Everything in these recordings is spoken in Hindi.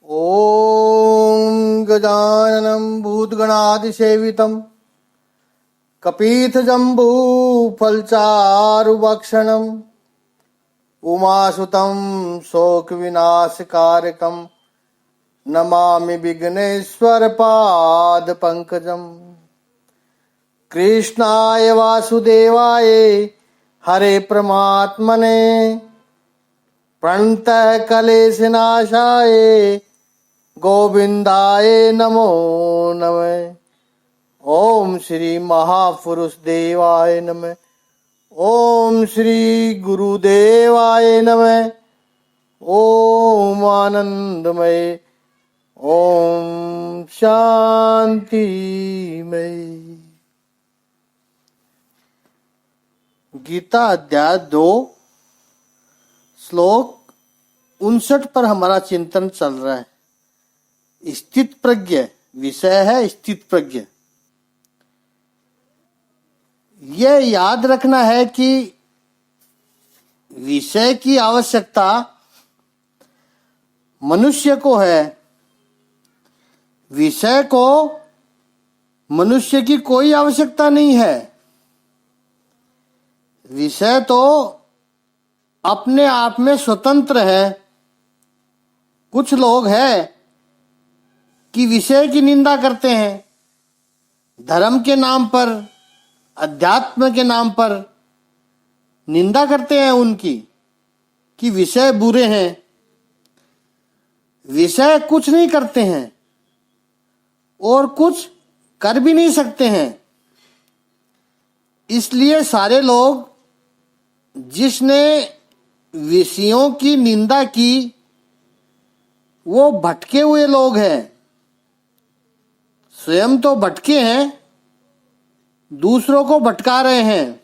ॐ गजाननं भूतगणादिसेवितं कपीतजम्बूफलचारुभक्षणम् उमासुतं शोकविनाशकारकं नमामि विघ्नेश्वरपादपङ्कजम्। कृष्णाय वासुदेवाय हरे परमात्मने प्रणतः क्लेशनाशाय गोविंदाय नमो नमः। ओम श्री महापुरुष देवाय नमः। ओम श्री गुरुदेवाय नमः। ओम आनंदमय। ओम शांतिमय। गीता अध्याय 2 श्लोक 59 पर हमारा चिंतन चल रहा है। स्थित प्रज्ञ विषय है। स्थित प्रज्ञ, यह याद रखना है कि विषय की आवश्यकता मनुष्य को है। विषय को मनुष्य की कोई आवश्यकता नहीं है। विषय तो अपने आप में स्वतंत्र है। कुछ लोग हैं कि विषय की निंदा करते हैं, धर्म के नाम पर, अध्यात्म के नाम पर निंदा करते हैं उनकी कि विषय बुरे हैं। विषय कुछ नहीं करते हैं और कुछ कर भी नहीं सकते हैं। इसलिए सारे लोग जिसने विषयों की निंदा की वो भटके हुए लोग हैं। स्वयं तो भटके हैं, दूसरों को भटका रहे हैं।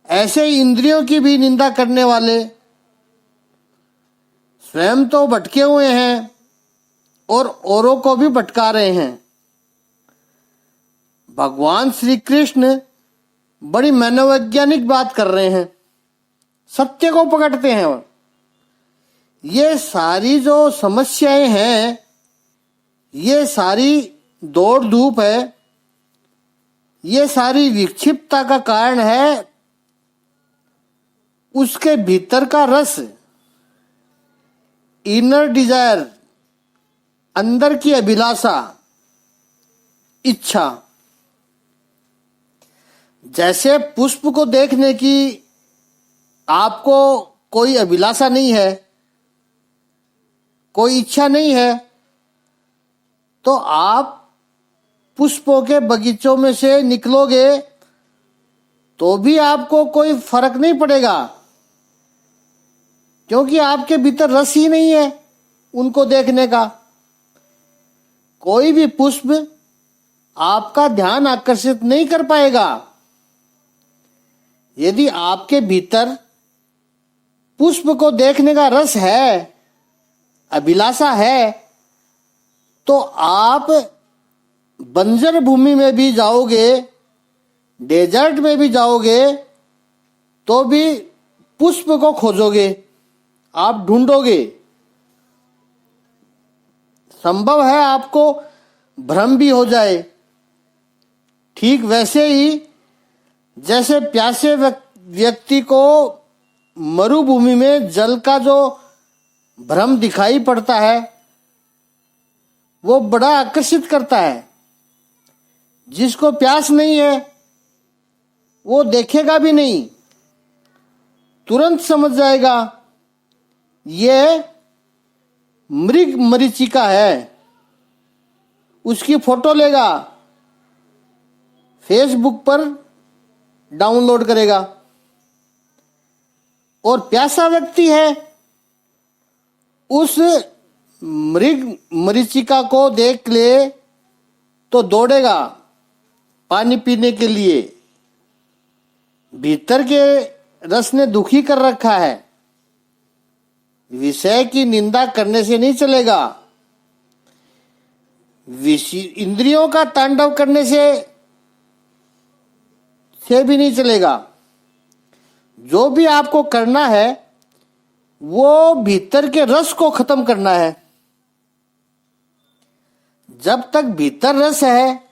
ऐसे इंद्रियों की भी निंदा करने वाले स्वयं तो भटके हुए हैं और औरों को भी भटका रहे हैं। भगवान श्री कृष्ण बड़ी मनोवैज्ञानिक बात कर रहे हैं, सत्य को पकड़ते हैं। ये सारी जो समस्याएं हैं, ये सारी दौड़ धूप है, ये सारी विक्षिप्तता का कारण है उसके भीतर का रस, इनर डिजायर, अंदर की अभिलाषा, इच्छा। जैसे पुष्प को देखने की आपको कोई अभिलाषा नहीं है, कोई इच्छा नहीं है, तो आप पुष्पों के बगीचों में से निकलोगे तो भी आपको कोई फर्क नहीं पड़ेगा, क्योंकि आपके भीतर रस ही नहीं है उनको देखने का। कोई भी पुष्प आपका ध्यान आकर्षित नहीं कर पाएगा। यदि आपके भीतर पुष्प को देखने का रस है, अभिलाषा है, तो आप बंजर भूमि में भी जाओगे, डेजर्ट में भी जाओगे, तो भी पुष्प को खोजोगे, आप ढूंढोगे। संभव है आपको भ्रम भी हो जाए। ठीक वैसे ही जैसे प्यासे व्यक्ति को मरुभूमि में जल का जो भ्रम दिखाई पड़ता है, वो बड़ा आकर्षित करता है। जिसको प्यास नहीं है वो देखेगा भी नहीं, तुरंत समझ जाएगा ये मृग मरीचिका है। उसकी फोटो लेगा, फेसबुक पर डाउनलोड करेगा। और प्यासा व्यक्ति है, उस मृग मरीचिका को देख ले तो दौड़ेगा पानी पीने के लिए। भीतर के रस ने दुखी कर रखा है। विषय की निंदा करने से नहीं चलेगा, इंद्रियों का तांडव करने से भी नहीं चलेगा। जो भी आपको करना है वो भीतर के रस को खत्म करना है। जब तक भीतर रस है,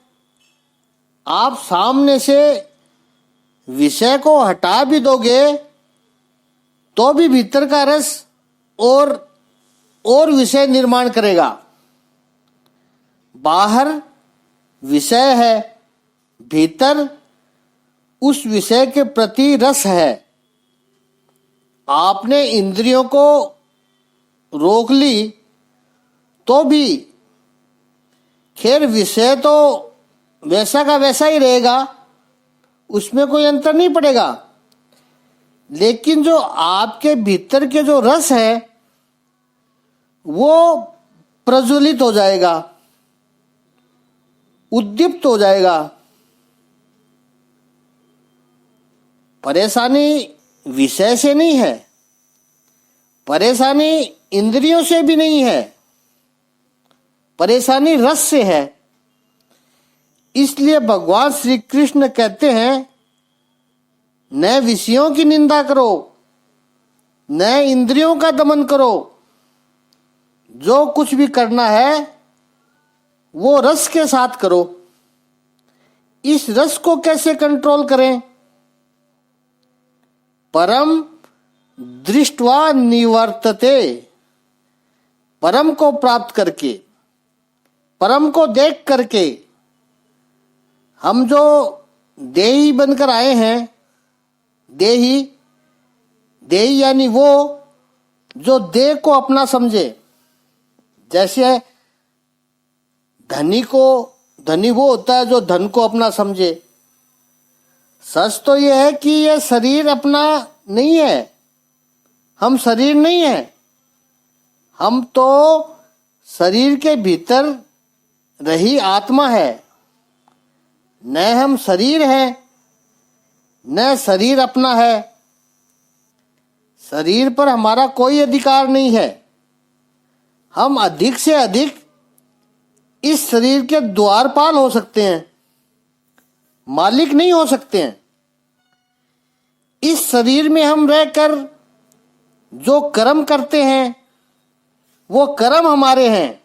आप सामने से विषय को हटा भी दोगे तो भी भीतर का रस और विषय निर्माण करेगा। बाहर विषय है, भीतर उस विषय के प्रति रस है। आपने इंद्रियों को रोक ली तो भी खैर विषय तो वैसा का वैसा ही रहेगा, उसमें कोई अंतर नहीं पड़ेगा। लेकिन जो आपके भीतर के जो रस है वो प्रज्वलित हो जाएगा, उद्दीप्त हो जाएगा। परेशानी विषय से नहीं है, परेशानी इंद्रियों से भी नहीं है, परेशानी रस से है। इसलिए भगवान श्री कृष्ण कहते हैं, न विषयों की निंदा करो, न इंद्रियों का दमन करो। जो कुछ भी करना है वो रस के साथ करो। इस रस को कैसे कंट्रोल करें? परम दृष्ट्वा निवर्तते, परम को प्राप्त करके, परम को देख करके। हम जो देही बनकर आए हैं, देही यानी वो जो देह को अपना समझे। जैसे धनी वो होता है जो धन को अपना समझे। सच तो यह है कि यह शरीर अपना नहीं है, हम शरीर नहीं है। हम तो शरीर के भीतर रही आत्मा है, न हम शरीर हैं, न शरीर अपना है। शरीर पर हमारा कोई अधिकार नहीं है। हम अधिक से अधिक इस शरीर के द्वारपाल हो सकते हैं, मालिक नहीं हो सकते हैं। इस शरीर में हम रहकर जो कर्म करते हैं वो कर्म हमारे हैं।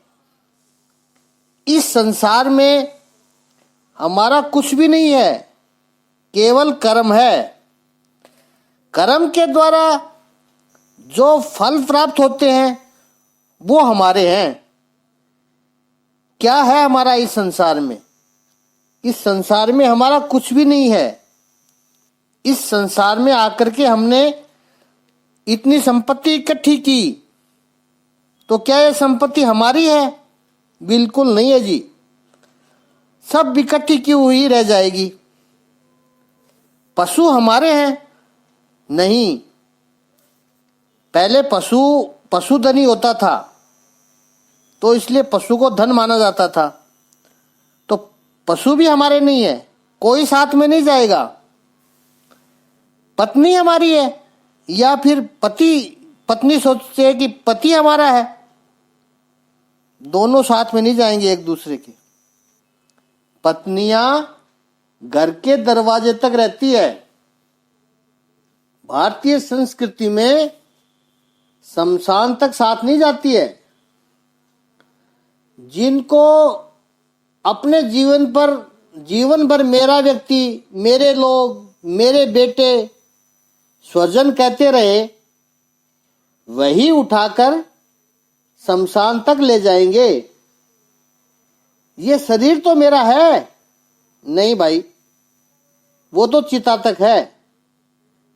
इस संसार में हमारा कुछ भी नहीं है, केवल कर्म है। कर्म के द्वारा जो फल प्राप्त होते हैं वो हमारे हैं। क्या है हमारा इस संसार में? इस संसार में हमारा कुछ भी नहीं है। इस संसार में आकर के हमने इतनी संपत्ति इकट्ठी की, तो क्या यह संपत्ति हमारी है? बिल्कुल नहीं है जी। सब इकट्ठी की हुई रह जाएगी। पशु हमारे हैं? नहीं। पहले पशुधनी होता था तो इसलिए पशु को धन माना जाता था। तो पशु भी हमारे नहीं है, कोई साथ में नहीं जाएगा। पत्नी हमारी है या फिर पत्नी सोचते है कि पति हमारा है, दोनों साथ में नहीं जाएंगे एक दूसरे के। पत्नियां घर के दरवाजे तक रहती है। भारतीय संस्कृति में शमशान तक साथ नहीं जाती है। जिनको अपने जीवन भर मेरा व्यक्ति, मेरे लोग, मेरे बेटे, स्वजन कहते रहे, वही उठाकर शमशान तक ले जाएंगे। ये शरीर तो मेरा है नहीं भाई, वो तो चिता तक है,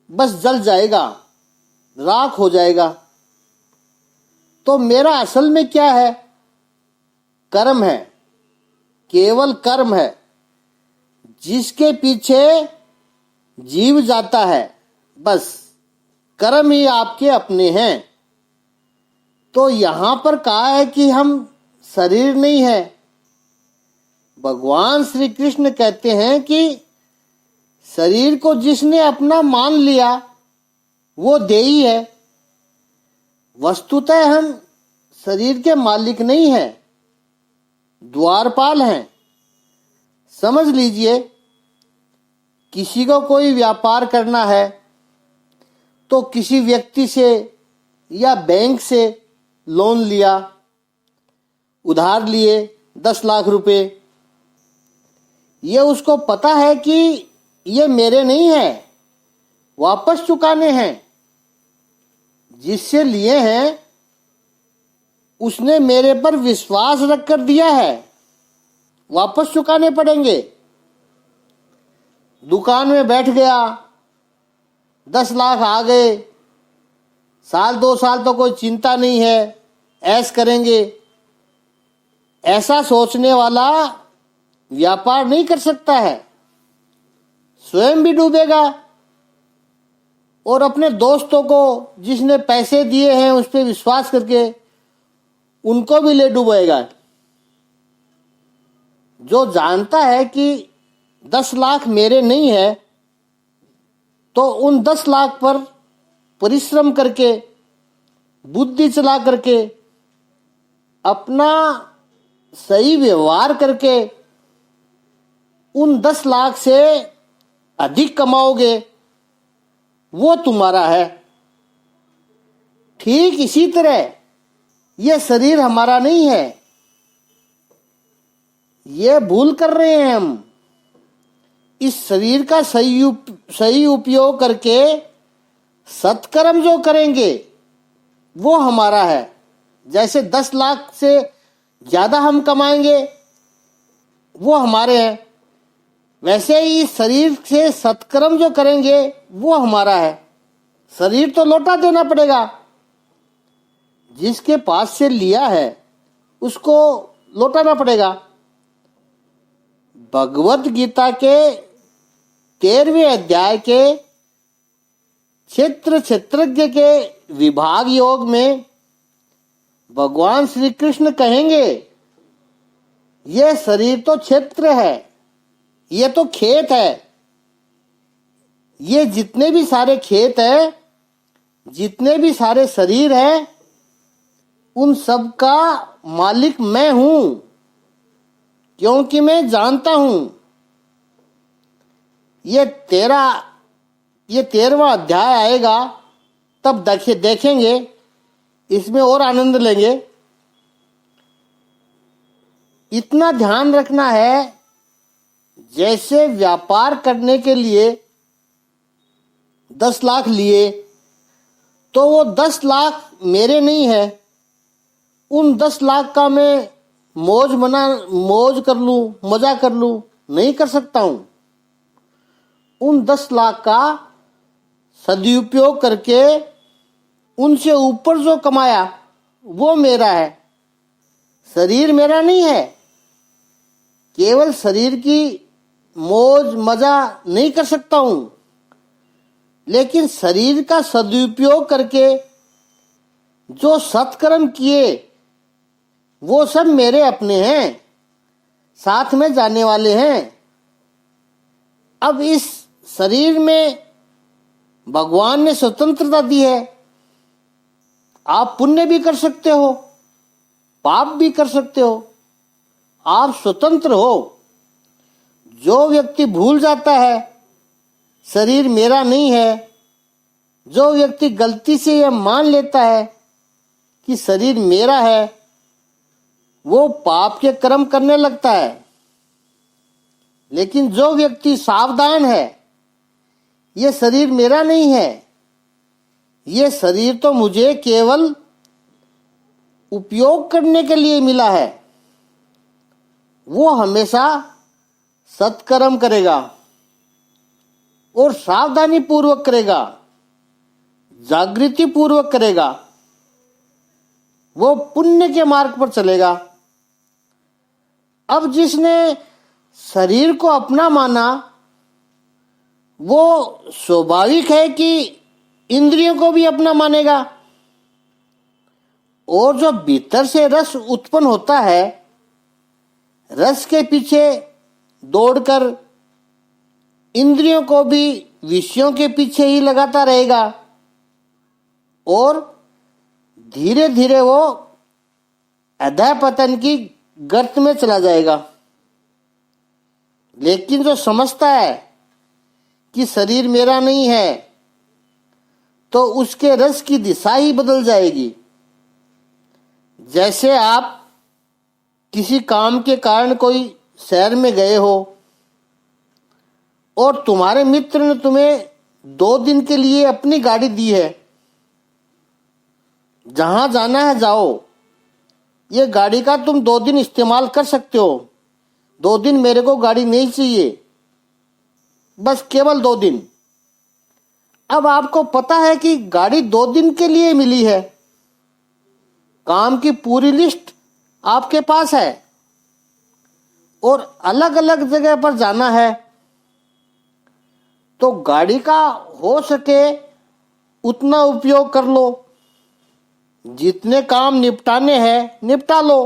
बस जल जाएगा, राख हो जाएगा। तो मेरा असल में क्या है? कर्म है, केवल कर्म है। जिसके पीछे जीव जाता है, बस कर्म ही आपके अपने हैं। तो यहां पर कहा है कि हम शरीर नहीं है। भगवान श्री कृष्ण कहते हैं कि शरीर को जिसने अपना मान लिया वो देही है। वस्तुतः हम शरीर के मालिक नहीं हैं, द्वारपाल हैं। समझ लीजिए, किसी को कोई व्यापार करना है तो किसी व्यक्ति से या बैंक से लोन लिया, उधार लिए 10 लाख रुपए, ये उसको पता है कि ये मेरे नहीं है, वापस चुकाने हैं। जिससे लिए हैं उसने मेरे पर विश्वास रख कर दिया है, वापस चुकाने पड़ेंगे। दुकान में बैठ गया, 10 लाख आ गए, साल 2 साल तो कोई चिंता नहीं है, ऐश करेंगे। ऐसा सोचने वाला व्यापार नहीं कर सकता है, स्वयं भी डूबेगा और अपने दोस्तों को जिसने पैसे दिए हैं उस पर विश्वास करके उनको भी ले डूबेगा। जो जानता है कि 10 लाख मेरे नहीं है तो उन 10 लाख पर परिश्रम करके, बुद्धि चला करके, अपना सही व्यवहार करके उन 10 लाख से अधिक कमाओगे, वो तुम्हारा है। ठीक इसी तरह ये शरीर हमारा नहीं है। ये भूल कर रहे हैं हम। इस शरीर का सही उपयोग करके सत्कर्म जो करेंगे वो हमारा है। जैसे 10 लाख से ज्यादा हम कमाएंगे वो हमारे हैं, वैसे ही शरीर से सत्कर्म जो करेंगे वो हमारा है। शरीर तो लौटा देना पड़ेगा, जिसके पास से लिया है उसको लौटाना पड़ेगा। भगवत गीता के 13वें अध्याय के क्षेत्रज्ञ के विभाग योग में भगवान श्री कृष्ण कहेंगे, यह शरीर तो क्षेत्र है, ये तो खेत है। ये जितने भी सारे खेत है, जितने भी सारे शरीर है, उन सब का मालिक मैं हूं, क्योंकि मैं जानता हूं। ये 13वां अध्याय आएगा तब देखेंगे, इसमें और आनंद लेंगे। इतना ध्यान रखना है, जैसे व्यापार करने के लिए 10 लाख लिए तो वो 10 लाख मेरे नहीं है। उन 10 लाख का मैं मौज कर लूं, मजा कर लूं, नहीं कर सकता हूं। उन 10 लाख का सदुपयोग करके उनसे ऊपर जो कमाया वो मेरा है, शरीर मेरा नहीं है। केवल शरीर की मौज मजा नहीं कर सकता हूं, लेकिन शरीर का सदुपयोग करके जो सत्कर्म किए वो सब मेरे अपने हैं, साथ में जाने वाले हैं। अब इस शरीर में भगवान ने स्वतंत्रता दी है। आप पुण्य भी कर सकते हो, पाप भी कर सकते हो, आप स्वतंत्र हो। जो व्यक्ति भूल जाता है शरीर मेरा नहीं है, जो व्यक्ति गलती से यह मान लेता है कि शरीर मेरा है, वो पाप के कर्म करने लगता है। लेकिन जो व्यक्ति सावधान है, ये शरीर मेरा नहीं है, ये शरीर तो मुझे केवल उपयोग करने के लिए मिला है, वो हमेशा सत्कर्म करेगा और सावधानी पूर्वक करेगा, जागृति पूर्वक करेगा, वो पुण्य के मार्ग पर चलेगा। अब जिसने शरीर को अपना माना, वो स्वाभाविक है कि इंद्रियों को भी अपना मानेगा। और जो भीतर से रस उत्पन्न होता है, रस के पीछे दौड़कर इंद्रियों को भी विषयों के पीछे ही लगाता रहेगा और धीरे धीरे वो अधः पतन की गर्त में चला जाएगा। लेकिन जो समझता है कि शरीर मेरा नहीं है, तो उसके रस की दिशा ही बदल जाएगी। जैसे आप किसी काम के कारण कोई शहर में गए हो और तुम्हारे मित्र ने तुम्हें 2 दिन के लिए अपनी गाड़ी दी है, जहां जाना है जाओ, ये गाड़ी का तुम 2 दिन इस्तेमाल कर सकते हो, 2 दिन मेरे को गाड़ी नहीं चाहिए, बस केवल 2 दिन। अब आपको पता है कि गाड़ी 2 दिन के लिए मिली है, काम की पूरी लिस्ट आपके पास है और अलग अलग जगह पर जाना है, तो गाड़ी का हो सके उतना उपयोग कर लो, जितने काम निपटाने हैं निपटा लो।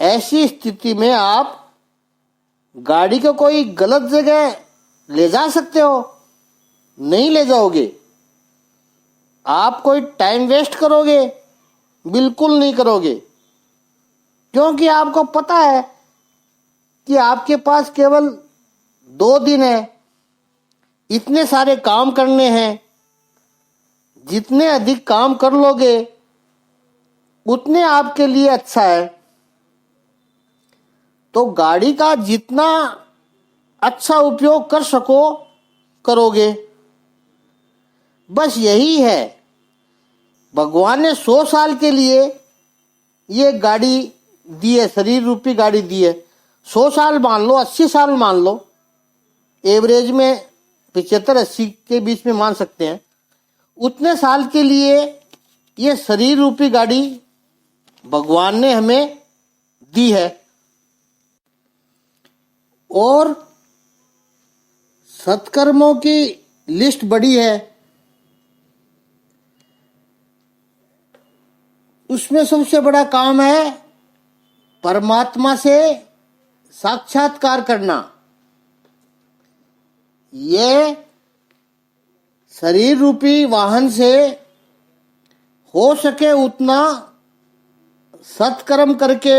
ऐसी स्थिति में आप गाड़ी को कोई गलत जगह ले जा सकते हो? नहीं ले जाओगे। आप कोई टाइम वेस्ट करोगे? बिल्कुल नहीं करोगे, क्योंकि आपको पता है कि आपके पास केवल 2 दिन है, इतने सारे काम करने हैं, जितने अधिक काम कर लोगे उतने आपके लिए अच्छा है। तो गाड़ी का जितना अच्छा उपयोग कर सको करोगे, बस यही है। भगवान ने 100 साल के लिए ये गाड़ी दी है, शरीर रूपी गाड़ी दी है। 100 साल मान लो, 80 साल मान लो, एवरेज में 75-80 के बीच में मान सकते हैं। उतने साल के लिए ये शरीर रूपी गाड़ी भगवान ने हमें दी है। और सत्कर्मों की लिस्ट बड़ी है, उसमें सबसे बड़ा काम है परमात्मा से साक्षात्कार करना। ये शरीर रूपी वाहन से हो सके उतना सत्कर्म करके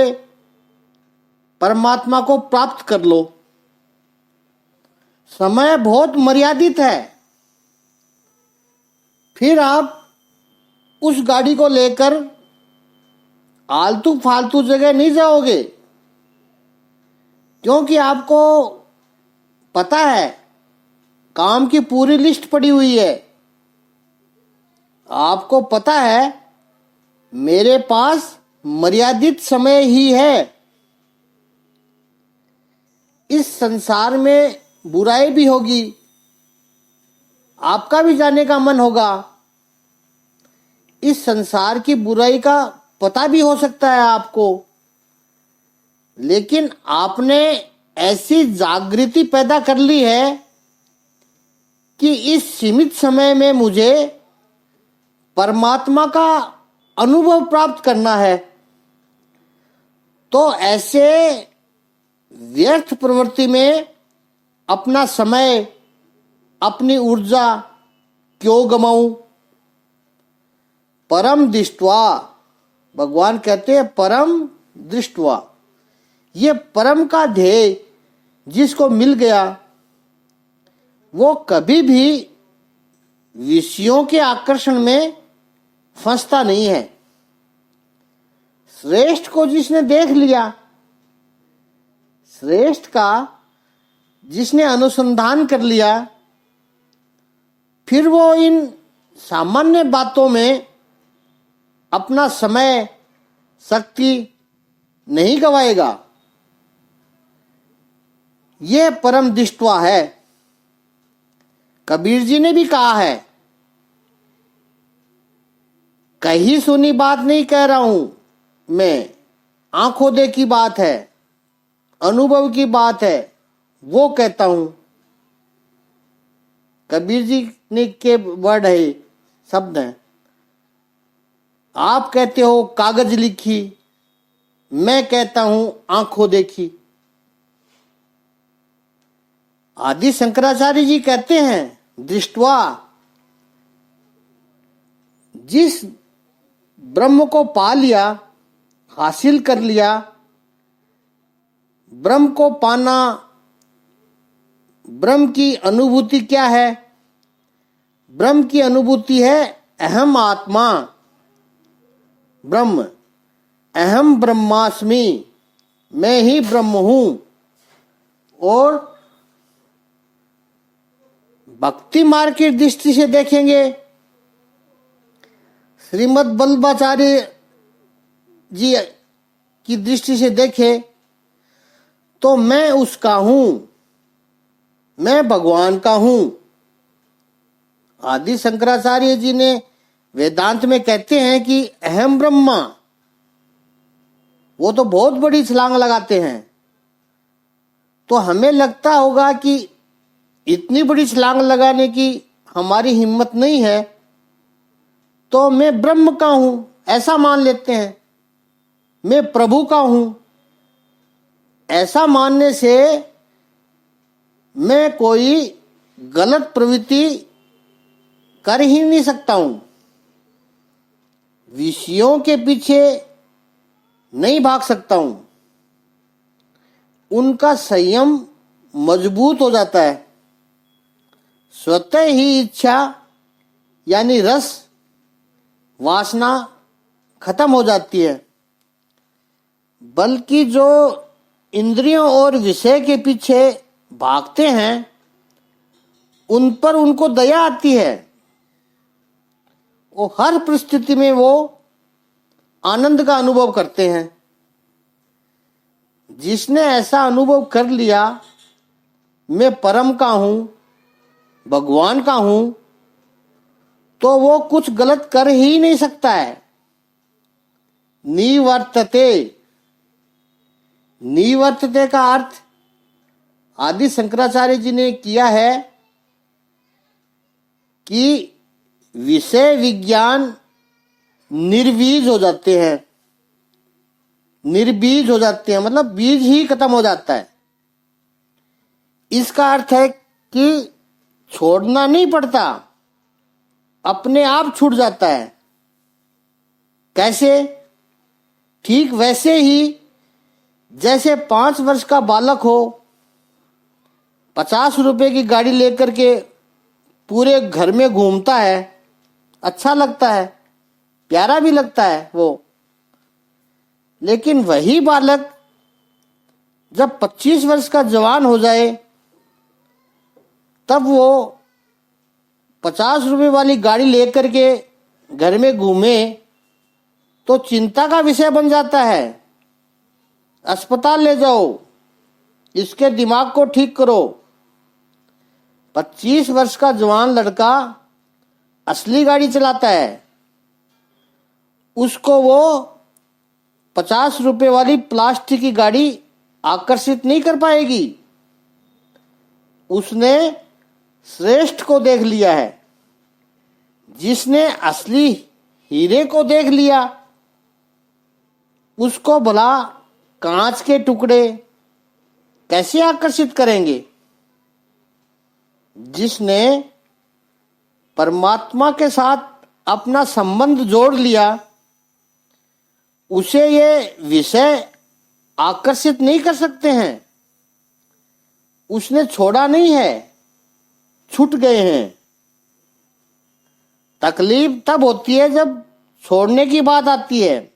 परमात्मा को प्राप्त कर लो। समय बहुत मर्यादित है, फिर आप उस गाड़ी को लेकर आलतू फालतू जगह नहीं जाओगे, क्योंकि आपको पता है काम की पूरी लिस्ट पड़ी हुई है। आपको पता है मेरे पास मर्यादित समय ही है। इस संसार में बुराई भी होगी, आपका भी जाने का मन होगा। इस संसार की बुराई का पता भी हो सकता है आपको, लेकिन आपने ऐसी जागृति पैदा कर ली है कि इस सीमित समय में मुझे परमात्मा का अनुभव प्राप्त करना है। तो ऐसे व्यर्थ प्रवृत्ति में अपना समय, अपनी ऊर्जा क्यों गमाऊं? परम दृष्ट्वा, भगवान कहते हैं परम दृष्ट्वा, ये परम का ध्येय जिसको मिल गया वो कभी भी विषयों के आकर्षण में फंसता नहीं है। श्रेष्ठ को जिसने देख लिया, श्रेष्ठ का जिसने अनुसंधान कर लिया, फिर वो इन सामान्य बातों में अपना समय, शक्ति नहीं गवाएगा। ये परम दृष्टवा है। कबीर जी ने भी कहा है, कही सुनी बात नहीं कह रहा हूं मैं, आंखों देखी बात है, अनुभव की बात है, वो कहता हूं। कबीर जी ने के वर्ड है, शब्द हैं। आप कहते हो कागज लिखी, मैं कहता हूं आंखों देखी। आदि शंकराचार्य जी कहते हैं दृष्टवा, जिस ब्रह्म को पा लिया, हासिल कर लिया, ब्रह्म को पाना, ब्रह्म की अनुभूति क्या है, ब्रह्म की अनुभूति है अहम आत्मा ब्रह्म, अहम ब्रह्मास्मि, मैं ही ब्रह्म हूं। और भक्ति मार्ग की दृष्टि से देखेंगे, श्रीमद् वल्लभाचार्य जी की दृष्टि से देखें तो मैं उसका हूं, मैं भगवान का हूं। आदि शंकराचार्य जी ने वेदांत में कहते हैं कि अहम ब्रह्मा, वो तो बहुत बड़ी छलांग लगाते हैं। तो हमें लगता होगा कि इतनी बड़ी छलांग लगाने की हमारी हिम्मत नहीं है, तो मैं ब्रह्म का हूं ऐसा मान लेते हैं, मैं प्रभु का हूं। ऐसा मानने से मैं कोई गलत प्रवृत्ति कर ही नहीं सकता हूं, विषयों के पीछे नहीं भाग सकता हूं। उनका संयम मजबूत हो जाता है, स्वतः ही इच्छा यानी रस वासना खत्म हो जाती है। बल्कि जो इंद्रियों और विषय के पीछे भागते हैं उन पर उनको दया आती है। वो हर परिस्थिति में वो आनंद का अनुभव करते हैं। जिसने ऐसा अनुभव कर लिया, मैं परम का हूं, भगवान का हूं, तो वो कुछ गलत कर ही नहीं सकता है। निवर्तते, निवर्तते का अर्थ आदि शंकराचार्य जी ने किया है कि विषय विज्ञान निर्बीज हो जाते हैं। निर्बीज हो जाते हैं मतलब बीज ही खत्म हो जाता है। इसका अर्थ है कि छोड़ना नहीं पड़ता, अपने आप छूट जाता है। कैसे? ठीक वैसे ही जैसे 5 वर्ष का बालक हो, 50 रुपए की गाड़ी लेकर के पूरे घर में घूमता है, अच्छा लगता है, प्यारा भी लगता है वो। लेकिन वही बालक जब 25 वर्ष का जवान हो जाए, तब वो 50 रुपए वाली गाड़ी लेकर के घर में घूमे तो चिंता का विषय बन जाता है। अस्पताल ले जाओ, इसके दिमाग को ठीक करो। 25 वर्ष का जवान लड़का असली गाड़ी चलाता है, उसको वो 50 रुपए वाली प्लास्टिक की गाड़ी आकर्षित नहीं कर पाएगी। उसने श्रेष्ठ को देख लिया है। जिसने असली हीरे को देख लिया, उसको भला कांच के टुकड़े कैसे आकर्षित करेंगे? जिसने परमात्मा के साथ अपना संबंध जोड़ लिया, उसे ये विषय आकर्षित नहीं कर सकते हैं। उसने छोड़ा नहीं है, छूट गए हैं। तकलीफ तब होती है जब छोड़ने की बात आती है,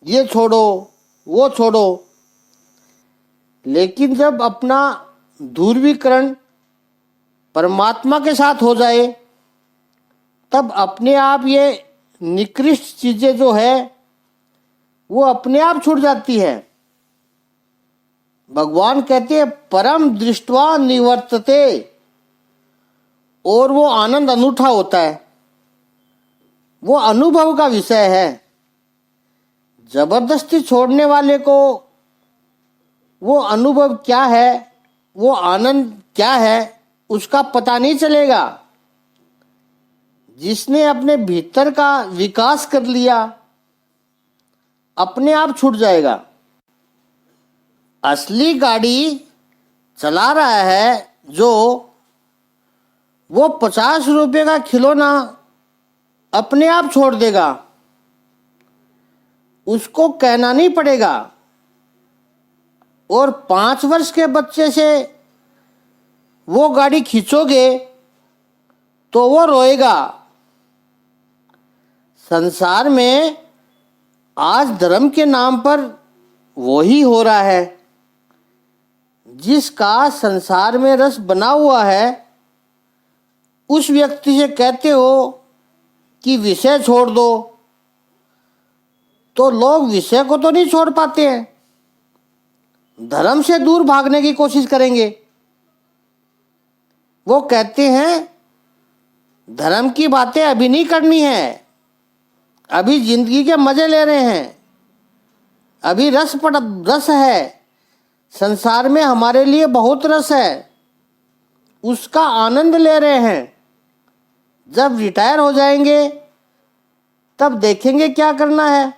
ये छोड़ो वो छोड़ो। लेकिन जब अपना ध्रुवीकरण परमात्मा के साथ हो जाए, तब अपने आप ये निकृष्ट चीजें जो है वो अपने आप छूट जाती है। भगवान कहते हैं परम दृष्ट्वा निवर्तते, और वो आनंद अनूठा होता है, वो अनुभव का विषय है। जबरदस्ती छोड़ने वाले को वो अनुभव क्या है, वो आनंद क्या है, उसका पता नहीं चलेगा। जिसने अपने भीतर का विकास कर लिया, अपने आप छूट जाएगा। असली गाड़ी चला रहा है जो, वो 50 रुपए का खिलौना अपने आप छोड़ देगा, उसको कहना नहीं पड़ेगा। और 5 वर्ष के बच्चे से वो गाड़ी खींचोगे तो वो रोएगा। संसार में आज धर्म के नाम पर वो ही हो रहा है। जिसका संसार में रस बना हुआ है, उस व्यक्ति से कहते हो कि विषय छोड़ दो, तो लोग विषय को तो नहीं छोड़ पाते हैं, धर्म से दूर भागने की कोशिश करेंगे। वो कहते हैं धर्म की बातें अभी नहीं करनी है, अभी जिंदगी के मजे ले रहे हैं, अभी रस है, संसार में हमारे लिए बहुत रस है, उसका आनंद ले रहे हैं। जब रिटायर हो जाएंगे तब देखेंगे क्या करना है।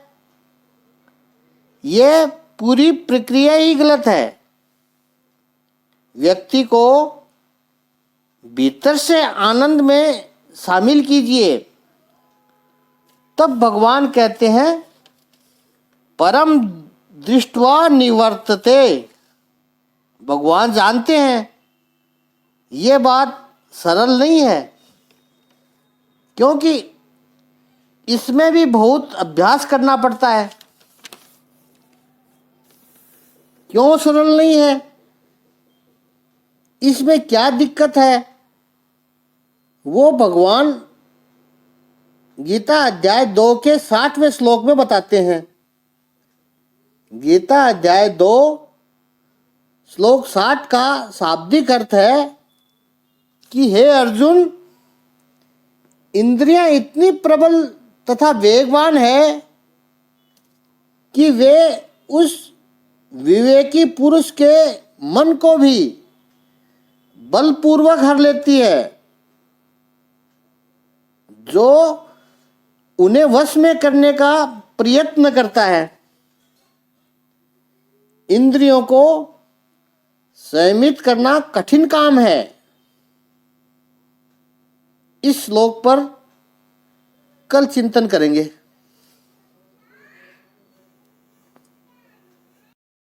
ये पूरी प्रक्रिया ही गलत है। व्यक्ति को भीतर से आनंद में शामिल कीजिए, तब भगवान कहते हैं परम दृष्ट्वा निवर्तते। भगवान जानते हैं ये बात सरल नहीं है, क्योंकि इसमें भी बहुत अभ्यास करना पड़ता है। क्यों सरल नहीं है? इसमें क्या दिक्कत है? वो भगवान गीता अध्याय 2 के 60वें श्लोक में बताते हैं। गीता अध्याय 2 श्लोक 60 का शाब्दिक अर्थ है कि हे अर्जुन, इंद्रियां इतनी प्रबल तथा वेगवान है कि वे उस विवेकी पुरुष के मन को भी बलपूर्वक हर लेती है जो उन्हें वश में करने का प्रयत्न करता है। इंद्रियों को संयमित करना कठिन काम है। इस श्लोक पर कल चिंतन करेंगे।